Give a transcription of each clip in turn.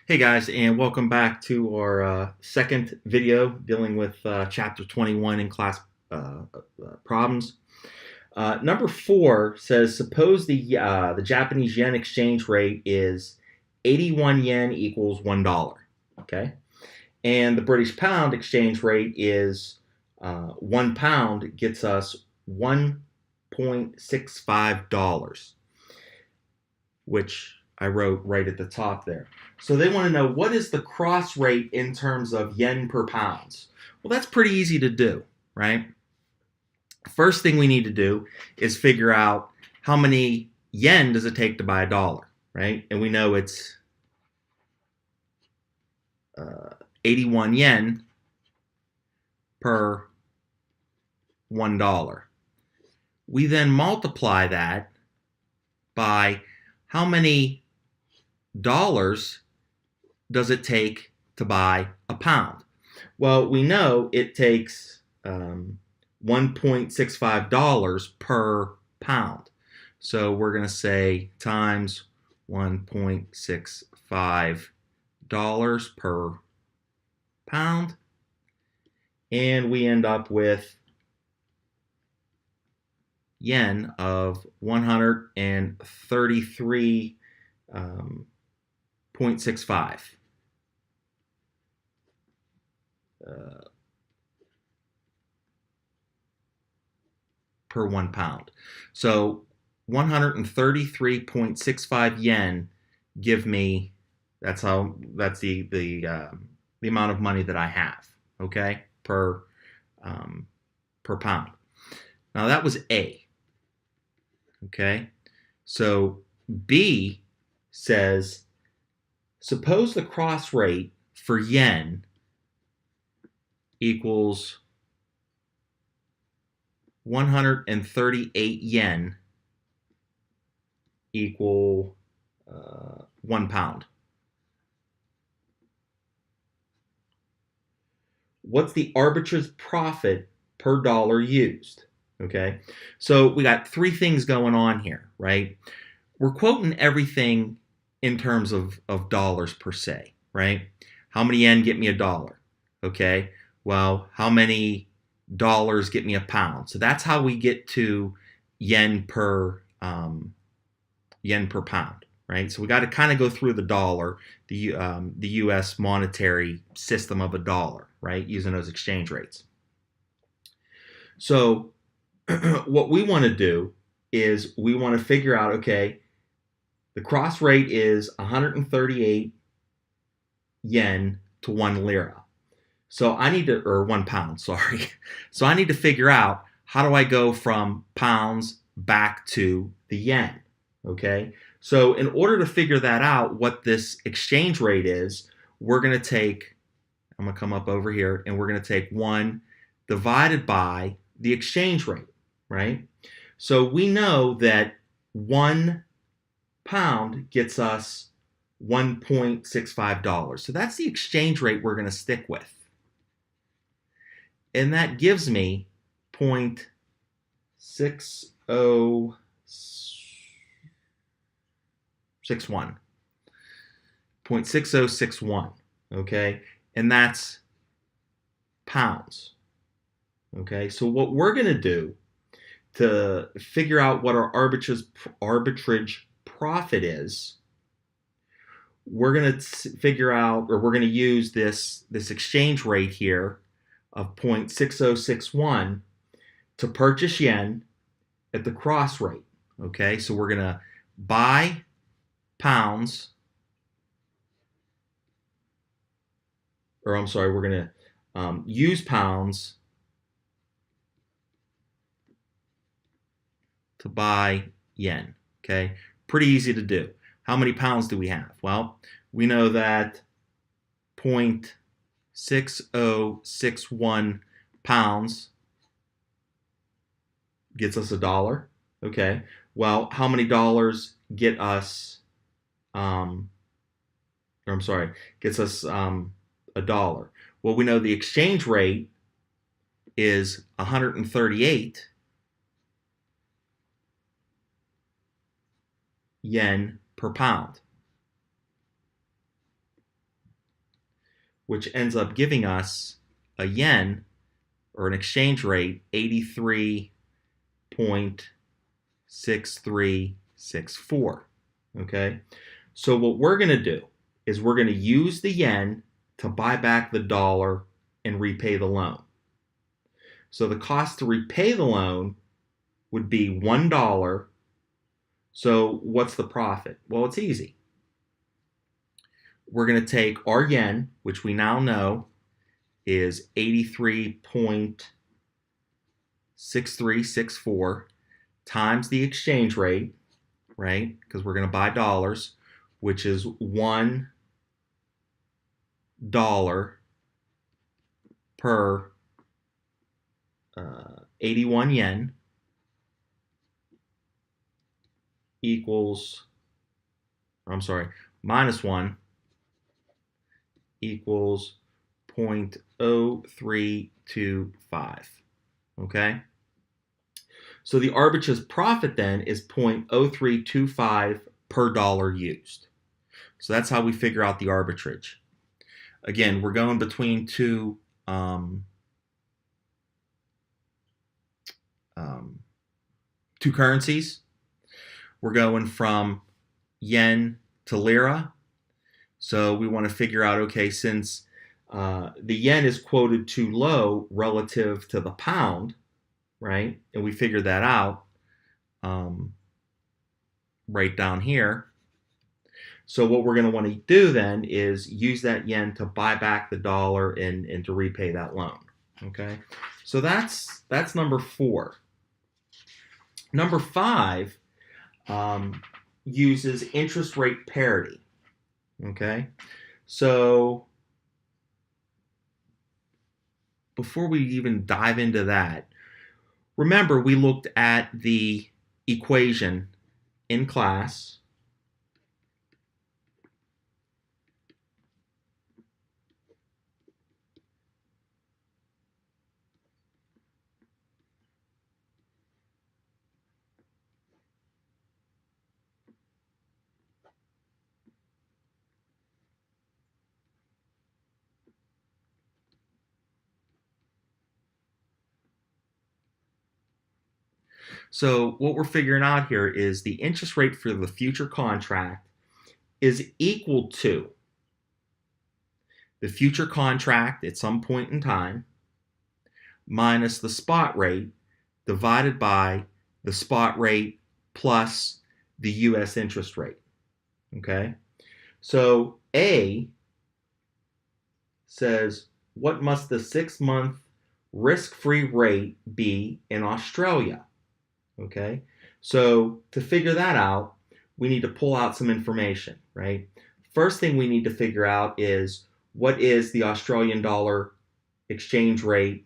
Hey guys, and welcome back to our second video dealing with chapter 21 in class problems. Number 4 says, suppose the Japanese yen exchange rate is 81 yen equals $1. Okay, and the British pound exchange rate is 1 pound gets us $1.65, which I wrote right at the top there. So they want to know, what is the cross rate in terms of yen per pounds? Well, that's pretty easy to do, right? First thing we need to do is figure out how many yen does it take to buy a dollar, right? And we know it's 81 yen per $1. We then multiply that by how many dollars does it take to buy a pound? Well, we know it takes $1.65 per pound. So we're going to say times $1.65 per pound. And we end up with yen of 133.65 per 1 pound. So 133.65 yen give me, that's the amount of money that I have, okay, per pound. Now that was A. Okay, so B says, suppose the cross rate for yen equals 138 yen equal 1 pound. What's the arbitrage profit per dollar used? Okay, so we got three things going on here, right? We're quoting everything in terms of dollars per se, right? How many yen get me a dollar? Okay, well, how many dollars get me a pound? So that's how we get to yen per pound, right? So we got to kind of go through the dollar, the U.S. monetary system of a dollar, right? Using those exchange rates. So what we want to do is we want to figure out, okay, the cross rate is 138 yen to 1 lira. So I need to, or 1 pound, sorry. So I need to figure out, how do I go from pounds back to the yen, okay? So in order to figure that out, what this exchange rate is, we're going to take, I'm going to come up over here, and we're going to take 1 divided by the exchange rate, right? So we know that 1 pound gets us $1.65. So that's the exchange rate we're going to stick with. And that gives me 0.6061. 0.6061, okay? And that's pounds, okay? So what we're going to do to figure out what our arbitrage profit is, we're going to figure out, or we're going to use this exchange rate here of 0.6061 to purchase yen at the cross rate, okay? So we're going to buy pounds, or I'm sorry, we're going to use pounds to buy yen, okay? Pretty easy to do. How many pounds do we have? Well, we know that 0.6061 pounds gets us a dollar, okay? Well, how many dollars get us, gets us a dollar? Well, we know the exchange rate is 138 yen per pound. which ends up giving us a yen or an exchange rate 83.6364. Okay, so what we're going to do is we're going to use the yen to buy back the dollar and repay the loan. So the cost to repay the loan would be $1. So what's the profit? Well, it's easy. We're going to take our yen, which we now know is 83.6364, times the exchange rate, right? Because we're going to buy dollars, which is $1 per 81 yen equals, minus 1 equals 0.0325. Okay? So the arbitrage profit then is 0.0325 per dollar used. So that's how we figure out the arbitrage. Again, we're going between two currencies. We're going from yen to lira. So we want to figure out, okay, since the yen is quoted too low relative to the pound, right? And we figured that out right down here. So what we're going to want to do then is use that yen to buy back the dollar and to repay that loan. Okay, so that's number 4. Number 5 uses interest rate parity. Okay, so before we even dive into that, remember we looked at the equation in class. So what we're figuring out here is the interest rate for the future contract is equal to the future contract at some point in time minus the spot rate divided by the spot rate plus the U.S. interest rate. Okay? So A says, what must the 6-month risk-free rate be in Australia? Okay, so to figure that out, we need to pull out some information, right? First thing we need to figure out is what is the Australian dollar exchange rate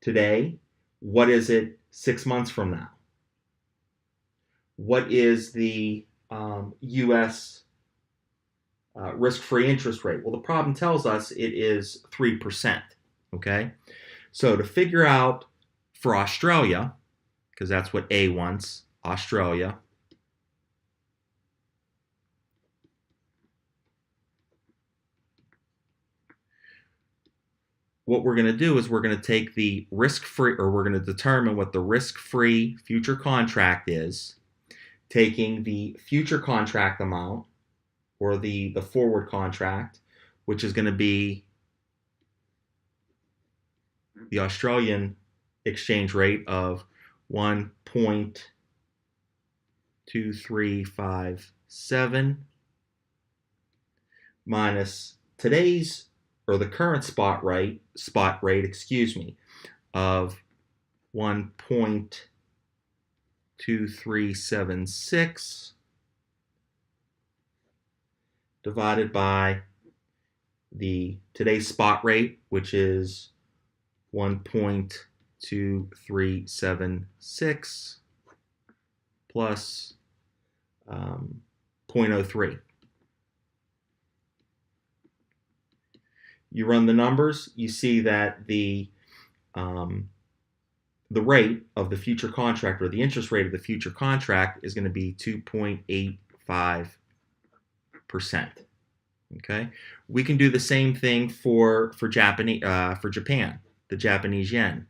today? What is it 6 months from now? What is the U.S. Risk-free interest rate? Well, the problem tells us it is 3%, okay? So to figure out for Australia, because that's what A wants, Australia. What we're going to do is we're going to take the risk-free, or we're going to determine what the risk-free future contract is, taking the future contract amount, or the forward contract, which is going to be the Australian exchange rate of 1.2357 minus today's, or the current spot rate, of 1.2376 divided by today's spot rate, which is 1.2376 plus 0.03. You run the numbers, you see that the rate of the future contract, or the interest rate of the future contract, is going to be 2.85%. Okay, we can do the same thing for Japan, the Japanese yen.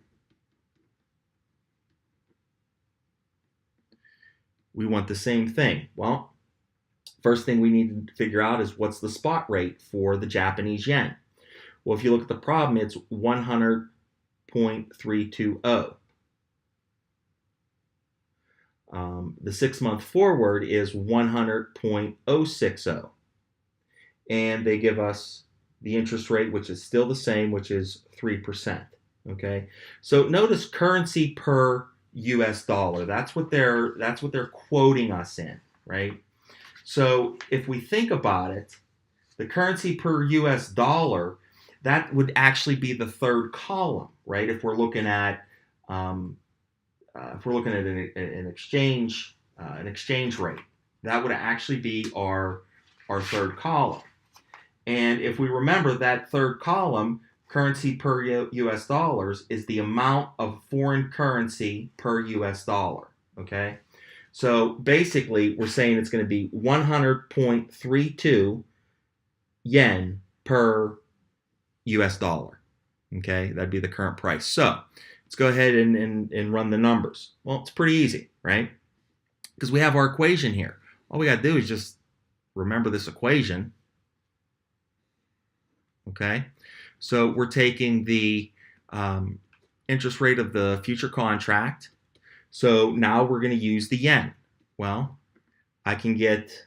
We want the same thing. Well, first thing we need to figure out is what's the spot rate for the Japanese yen. Well, if you look at the problem, it's 100.320. The 6-month forward is 100.060. And they give us the interest rate, which is still the same, which is 3%. Okay, so notice currency per US dollar. That's what they're quoting us in, right? So if we think about it, the currency per US dollar, that would actually be the third column, right? If we're looking at an exchange rate, that would actually be our third column. And if we remember that third column, currency per US dollars, is the amount of foreign currency per US dollar. Okay? So basically, we're saying it's going to be 100.32 yen per US dollar. Okay? That'd be the current price. So let's go ahead and run the numbers. Well, it's pretty easy, right? Because we have our equation here. All we got to do is just remember this equation. Okay, so we're taking the interest rate of the future contract. So now we're going to use the yen. Well, I can get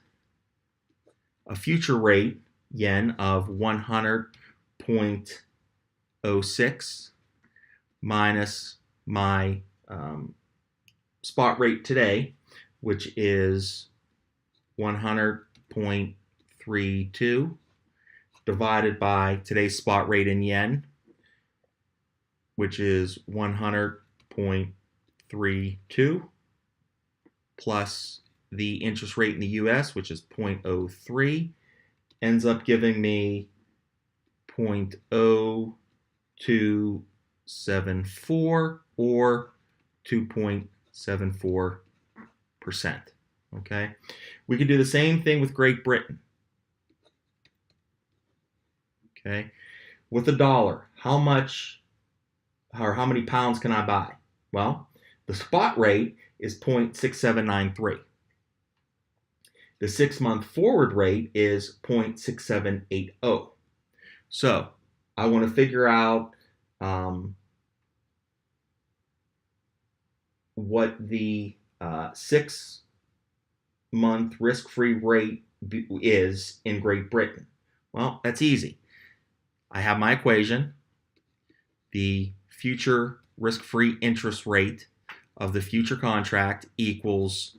a future rate yen of 100.06 minus my spot rate today, which is 100.32, divided by today's spot rate in yen, which is 100.32, plus the interest rate in the US, which is 0.03, ends up giving me 0.0274 or 2.74%. Okay, we can do the same thing with Great Britain. Okay, with a dollar, how much or how many pounds can I buy? Well, the spot rate is 0.6793. The 6-month forward rate is 0.6780. So I want to figure out what the 6-month risk-free rate is in Great Britain. Well, that's easy. I have my equation. The future risk-free interest rate of the future contract equals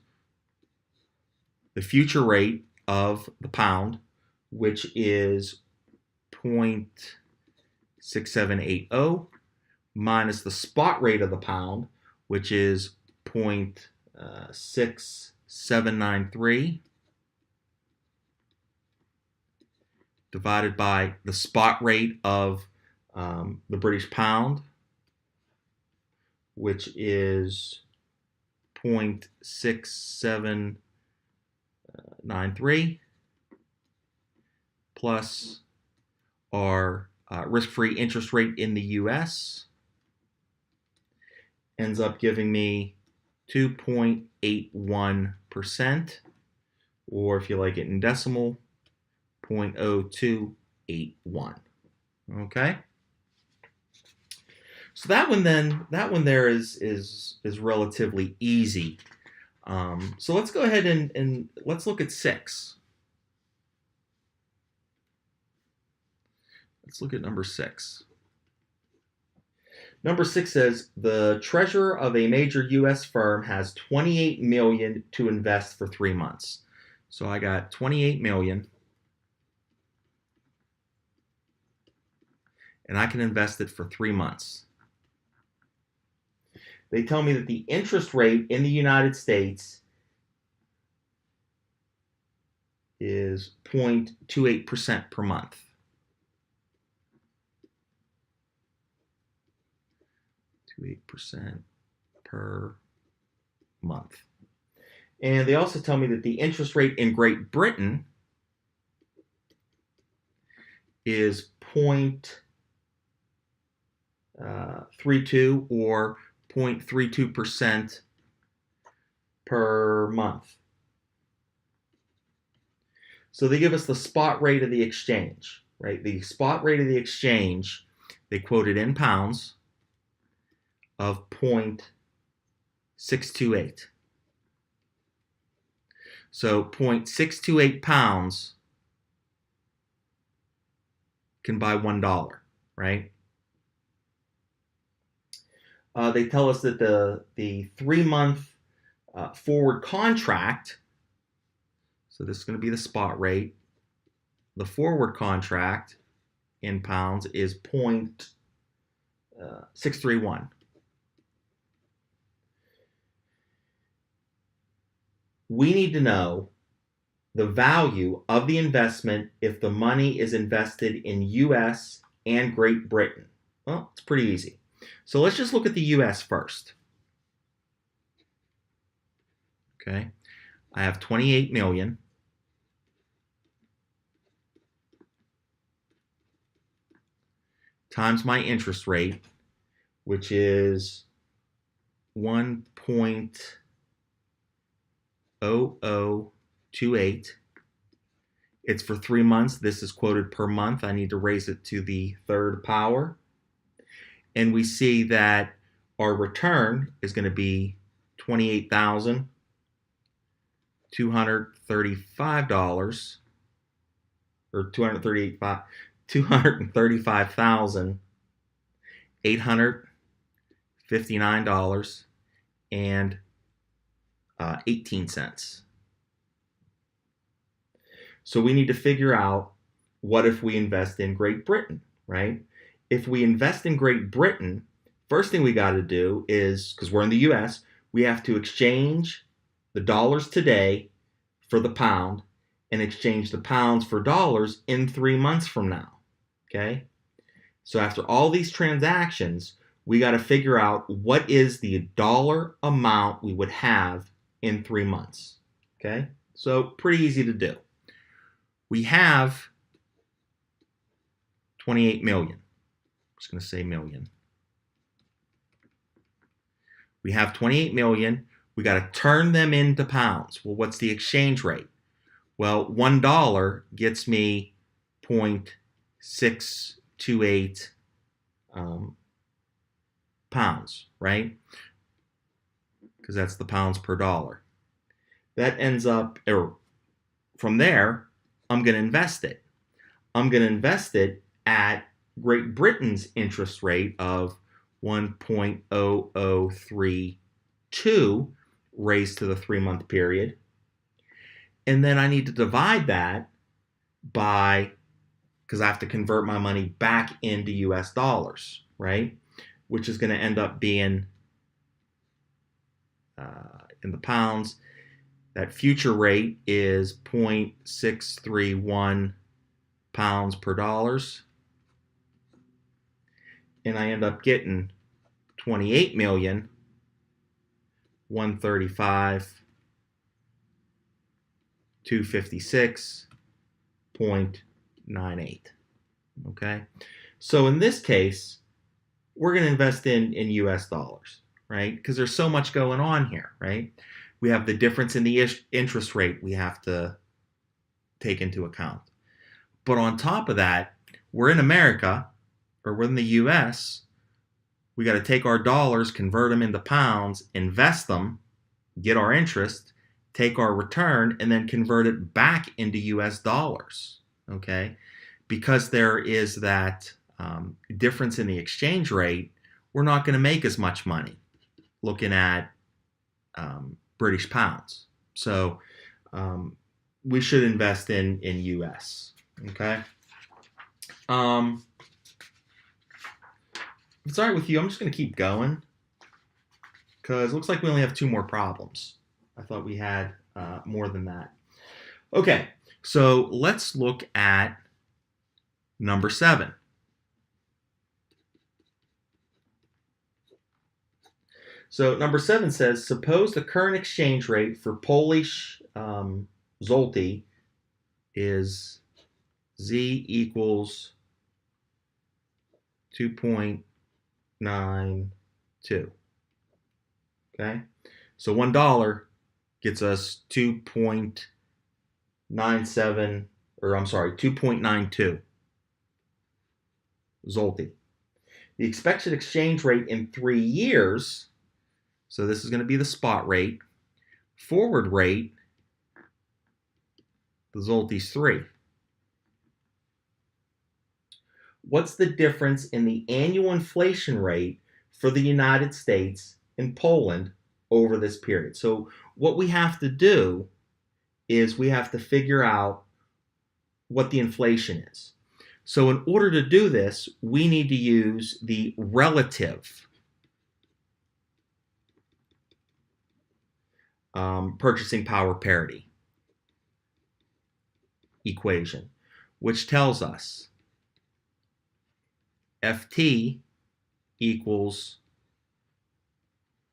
the future rate of the pound, which is 0.6780, minus the spot rate of the pound, which is 0.6793, divided by the spot rate of the British pound, which is 0.6793, plus our risk-free interest rate in the US, ends up giving me 2.81%, or if you like it in decimal, 0.0281. Okay, so that one there is relatively easy. So let's go ahead and let's look at 6. Let's look at number 6. Number 6 says the treasurer of a major U.S. firm has $28 million to invest for 3 months. So I got $28 million. And I can invest it for 3 months. They tell me that the interest rate in the United States is 0.28% per month. 0.28% per month. And they also tell me that the interest rate in Great Britain is 0.32 or 0.32% per month. So they give us the spot rate of the exchange, right? The spot rate of the exchange, they quoted in pounds, of 0.628. So 0.628 pounds can buy $1, right? They tell us that the 3-month forward contract, so this is going to be the spot rate, the forward contract in pounds is 0.631. We need to know the value of the investment if the money is invested in US and Great Britain. Well, it's pretty easy. So let's just look at the US first. Okay, I have 28 million. Times my interest rate, which is 1.0028. It's for 3 months. This is quoted per month. I need to raise it to the third power. And we see that our return is going to be $28,235 or $235,859.18. So we need to figure out, what if we invest in Great Britain, right? If we invest in Great Britain, first thing we got to do is, because we're in the US, we have to exchange the dollars today for the pound and exchange the pounds for dollars in 3 months from now. Okay? So after all these transactions, we got to figure out what is the dollar amount we would have in 3 months. Okay? So pretty easy to do. We have 28 million. I'm just going to say million. We have 28 million. We got to turn them into pounds. Well, what's the exchange rate? Well, $1 gets me 0.628 pounds, right? Because that's the pounds per dollar. That ends up, from there, I'm going to invest it. I'm going to invest it at Great Britain's interest rate of 1.0032 raised to the 3-month period. And then I need to divide that by, because I have to convert my money back into US dollars, right? Which is going to end up being, in the pounds, that future rate is 0.631 pounds per dollars. And I end up getting 28,135,256.98. Okay, so in this case, we're going to invest in US dollars, right? Because there's so much going on here, right? We have the difference in the interest rate we have to take into account. But on top of that, we're in America, or we're in the US. We got to take our dollars, convert them into pounds, invest them, get our interest, take our return, and then convert it back into US dollars. Okay? Because there is that difference in the exchange rate, we're not going to make as much money looking at British pounds. So we should invest in US. Okay? If it's all right with you, I'm just going to keep going because it looks like we only have 2 more problems. I thought we had more than that. Okay, so let's look at number 7. So number 7 says, suppose the current exchange rate for Polish zloty is Z equals 2.92. Okay? So $1 gets us 2.97, or I'm sorry, 2.92 Zloty. The expected exchange rate in 3 years, so this is going to be the spot rate, forward rate, the Zlotys 3. What's the difference in the annual inflation rate for the United States and Poland over this period? So what we have to do is we have to figure out what the inflation is. So in order to do this, we need to use the relative purchasing power parity equation, which tells us FT equals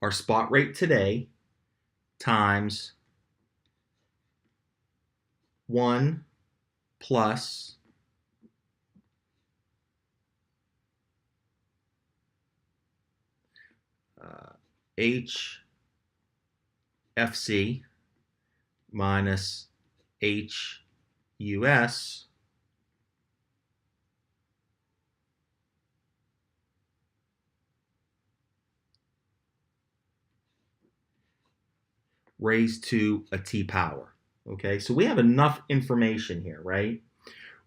our spot rate today times 1 plus HFC minus HUS raised to a T power. Okay, so we have enough information here, right?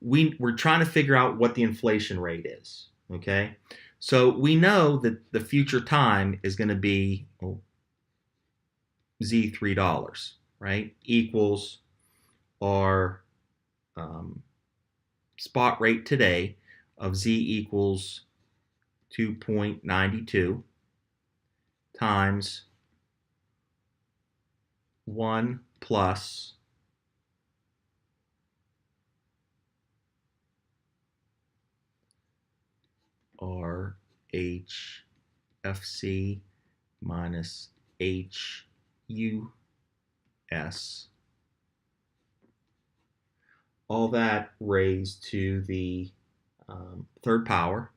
We're trying to figure out what the inflation rate is. Okay, so we know that the future time is going to be Z $3, right? Equals our spot rate today of Z equals 2.92 times 1 plus our HFC minus HUS, all that raised to the third power.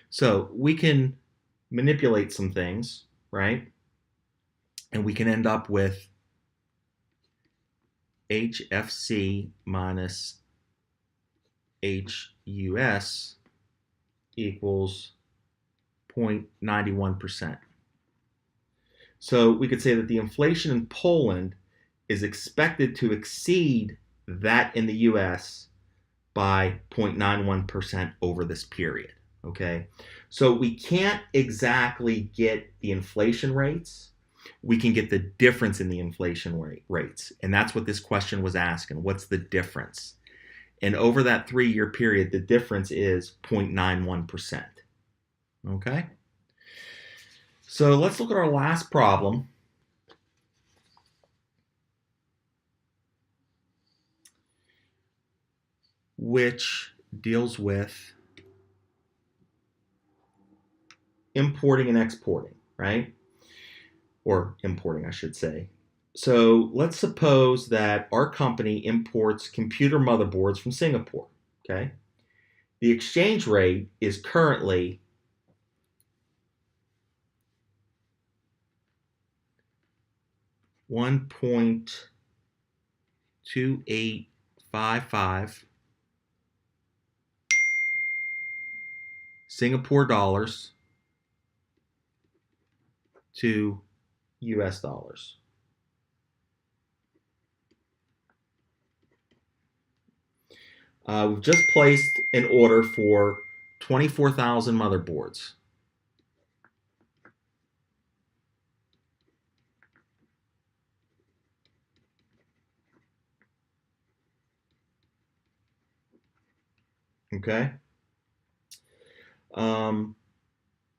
So we can manipulate some things, right? And we can end up with HFC minus HUS equals 0.91%. So we could say that the inflation in Poland is expected to exceed that in the US by 0.91% over this period. Okay, so we can't exactly get the inflation rates. We can get the difference in the inflation rates. And that's what this question was asking. What's the difference? And over that 3-year period, the difference is 0.91%. Okay? So let's look at our last problem. Which deals with importing and exporting, right? Or importing, I should say. So let's suppose that our company imports computer motherboards from Singapore, okay? The exchange rate is currently $1.2855 Singapore dollars to US dollars. We've just placed an order for 24,000 motherboards. Okay?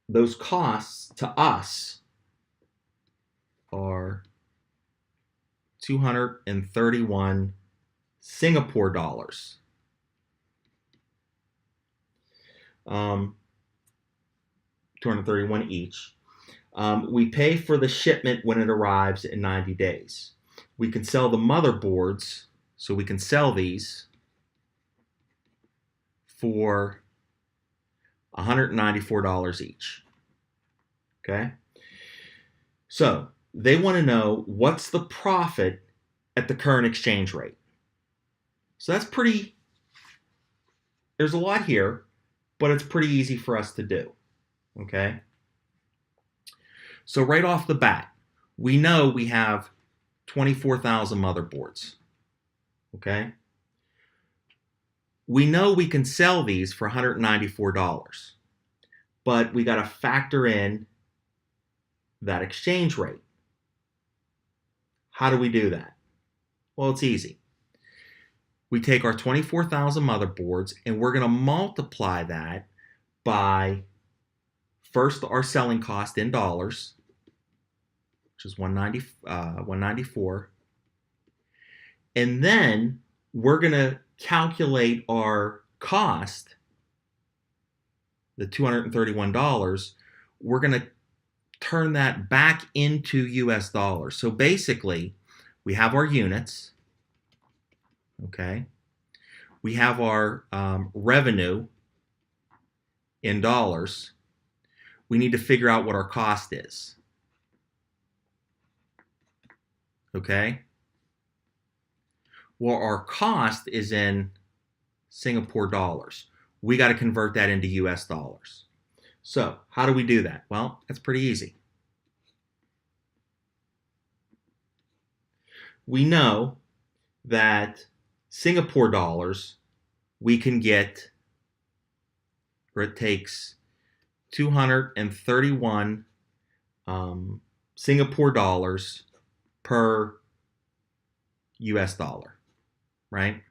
Those costs to us are 231 Singapore dollars. 231 each. We pay for the shipment when it arrives in 90 days. We can sell the motherboards So we can sell these for $194 each. Okay? So they want to know what's the profit at the current exchange rate. So that's pretty, there's a lot here, but it's pretty easy for us to do. Okay? So right off the bat, we know we have 24,000 motherboards. Okay? We know we can sell these for $194, but we got to factor in that exchange rate. How do we do that? Well, it's easy. We take our 24,000 motherboards and we're going to multiply that by first our selling cost in dollars, which is 194, and then we're going to calculate our cost, the $231. We're going to turn that back into US dollars. So basically, we have our units, okay? We have our revenue in dollars. We need to figure out what our cost is, okay? Well, our cost is in Singapore dollars. We got to convert that into US dollars. So how do we do that? Well, that's pretty easy. We know that Singapore dollars, we can get, or it takes 231 Singapore dollars per US dollar, right?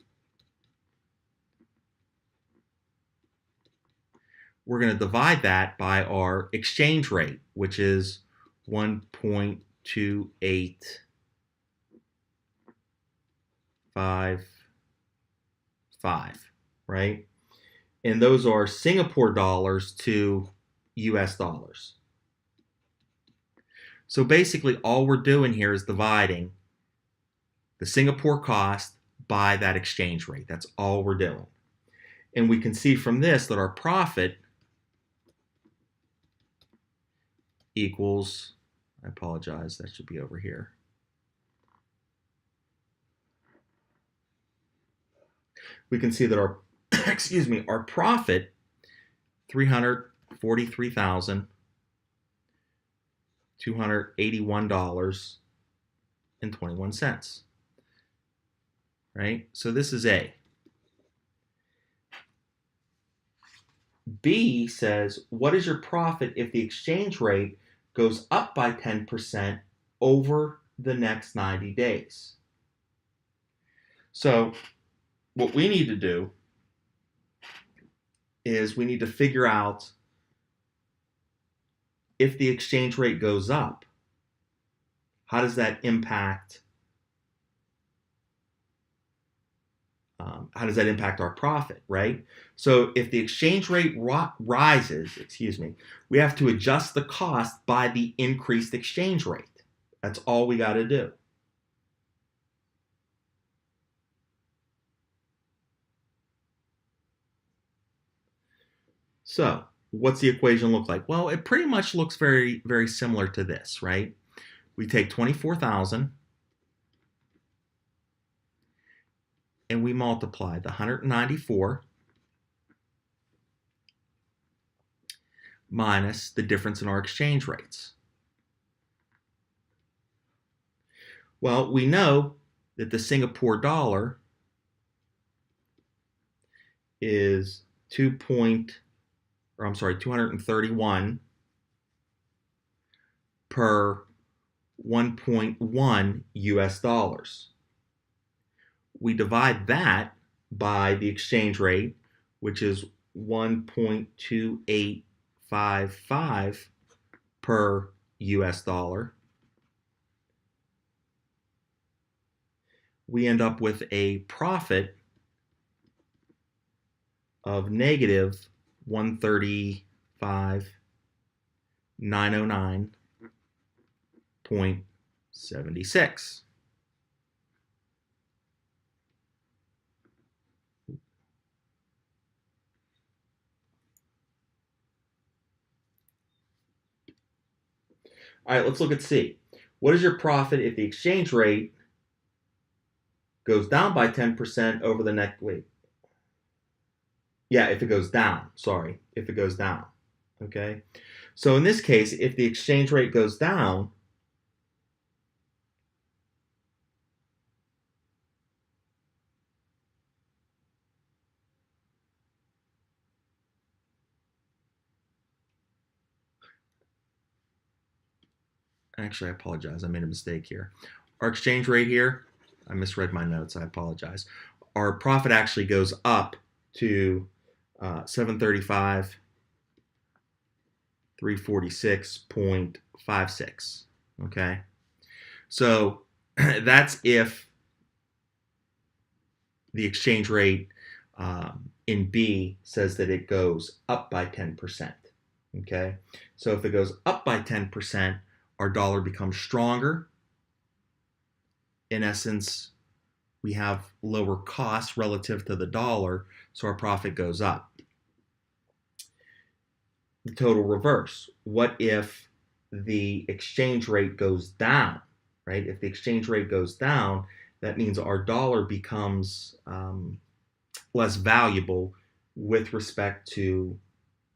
We're going to divide that by our exchange rate, which is 1.2855, right? And those are Singapore dollars to US dollars. So basically all we're doing here is dividing the Singapore cost by that exchange rate. That's all we're doing. And we can see from this that our profit equals, I apologize, that should be over here. We can see that our, excuse me, our profit, $343,281.21, right? So this is A. B says, what is your profit if the exchange rate goes up by 10% over the next 90 days? So what we need to do is we need to figure out if the exchange rate goes up, how does that impact our profit, right? So if the exchange rate rises, we have to adjust the cost by the increased exchange rate. That's all we got to do. So what's the equation look like? Well, it pretty much looks very, very similar to this, right? We take 24,000 and we multiply the 194 minus the difference in our exchange rates. Well, we know that the Singapore dollar is 231 per 1.1 US dollars. We divide that by the exchange rate, which is 1.2855 per US dollar. We end up with a profit of negative 135,909.76. All right, let's look at C. What is your profit if the exchange rate goes down by 10% over the next week? Yeah, if it goes down. Sorry, if it goes down. Okay. So in this case, if the exchange rate goes down, actually, I apologize. I made a mistake here. Our exchange rate here, I misread my notes. I apologize. Our profit actually goes up to 735, 346.56. Okay. So that's if the exchange rate in B says that it goes up by 10%. Okay. So if it goes up by 10%, our dollar becomes stronger. In essence, we have lower costs relative to the dollar, so our profit goes up. The total reverse. What if the exchange rate goes down, right? If the exchange rate goes down, that means our dollar becomes less valuable with respect to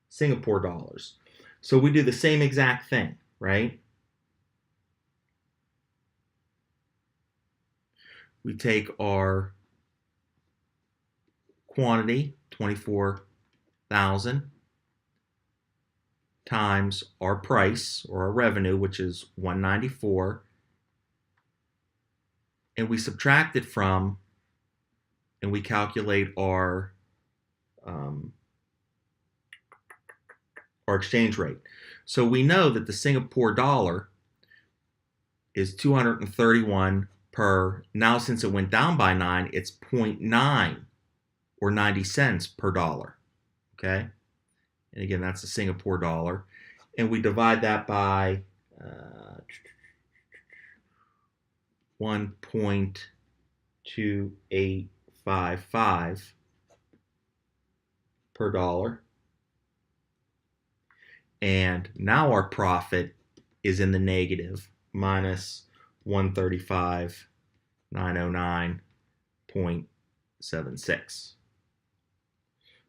Singapore dollars. So we do the same exact thing, right? We take our quantity, 24,000, times our price or our revenue, which is 194, and we subtract it from, and we calculate our exchange rate. So we know that the Singapore dollar is 231 per, now since it went down by 9, it's 0.9 or 90 cents per dollar, okay? And again, that's the Singapore dollar. And we divide that by 1.2855 per dollar. And now our profit is in the negative, minus 135,909.76.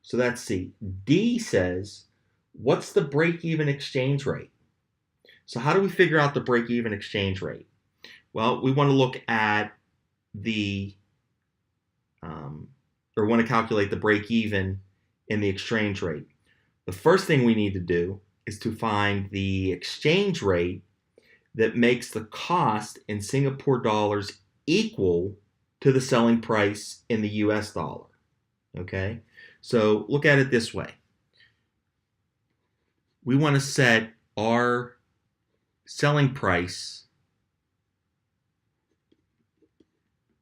So that's C. D says, what's the break-even exchange rate? So how do we figure out the break-even exchange rate? Well, we want to look at the, or want to calculate the break-even in the exchange rate. The first thing we need to do is to find the exchange rate that makes the cost in Singapore dollars equal to the selling price in the US dollar. Okay? So look at it this way. We want to set our selling price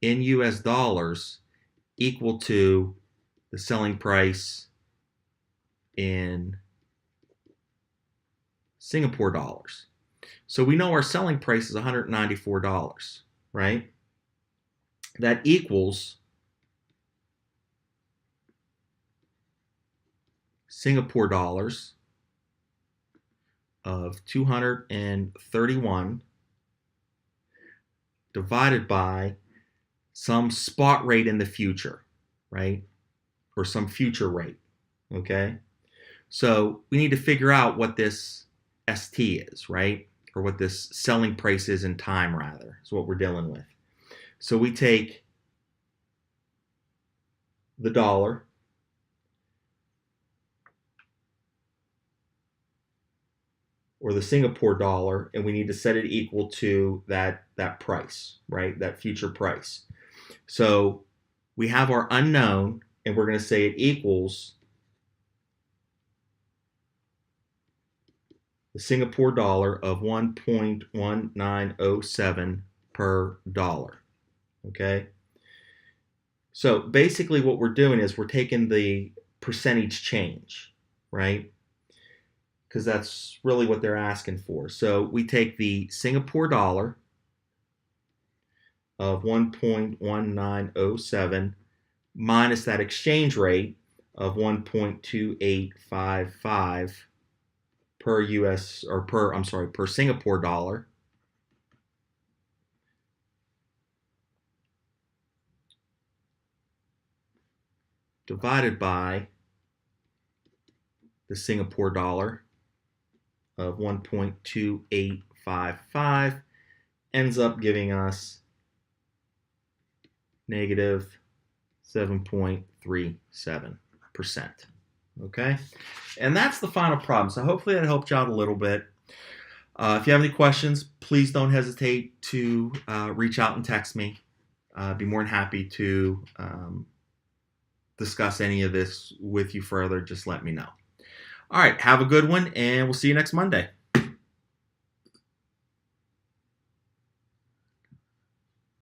in US dollars equal to the selling price in Singapore dollars. So we know our selling price is $194, right? That equals Singapore dollars of 231 divided by some spot rate in the future, right? Or some future rate, okay? So we need to figure out what this ST is, right? Or what this selling price is in time, rather, is what we're dealing with. So we take the dollar, or the Singapore dollar, and we need to set it equal to that price, right? That future price. So we have our unknown, and we're going to say it equals the Singapore dollar of 1.1907 per dollar, okay? So basically what we're doing is we're taking the percentage change, right? Because that's really what they're asking for. So we take the Singapore dollar of 1.1907 minus that exchange rate of 1.2855 per US or per Singapore dollar divided by the Singapore dollar of 1.2855 ends up giving us negative 7.37%. Okay? And that's the final problem. So hopefully that helped you out a little bit. If you have any questions, please don't hesitate to reach out and text me. I'd be more than happy to discuss any of this with you further. Just let me know. All right, have a good one, and we'll see you next Monday.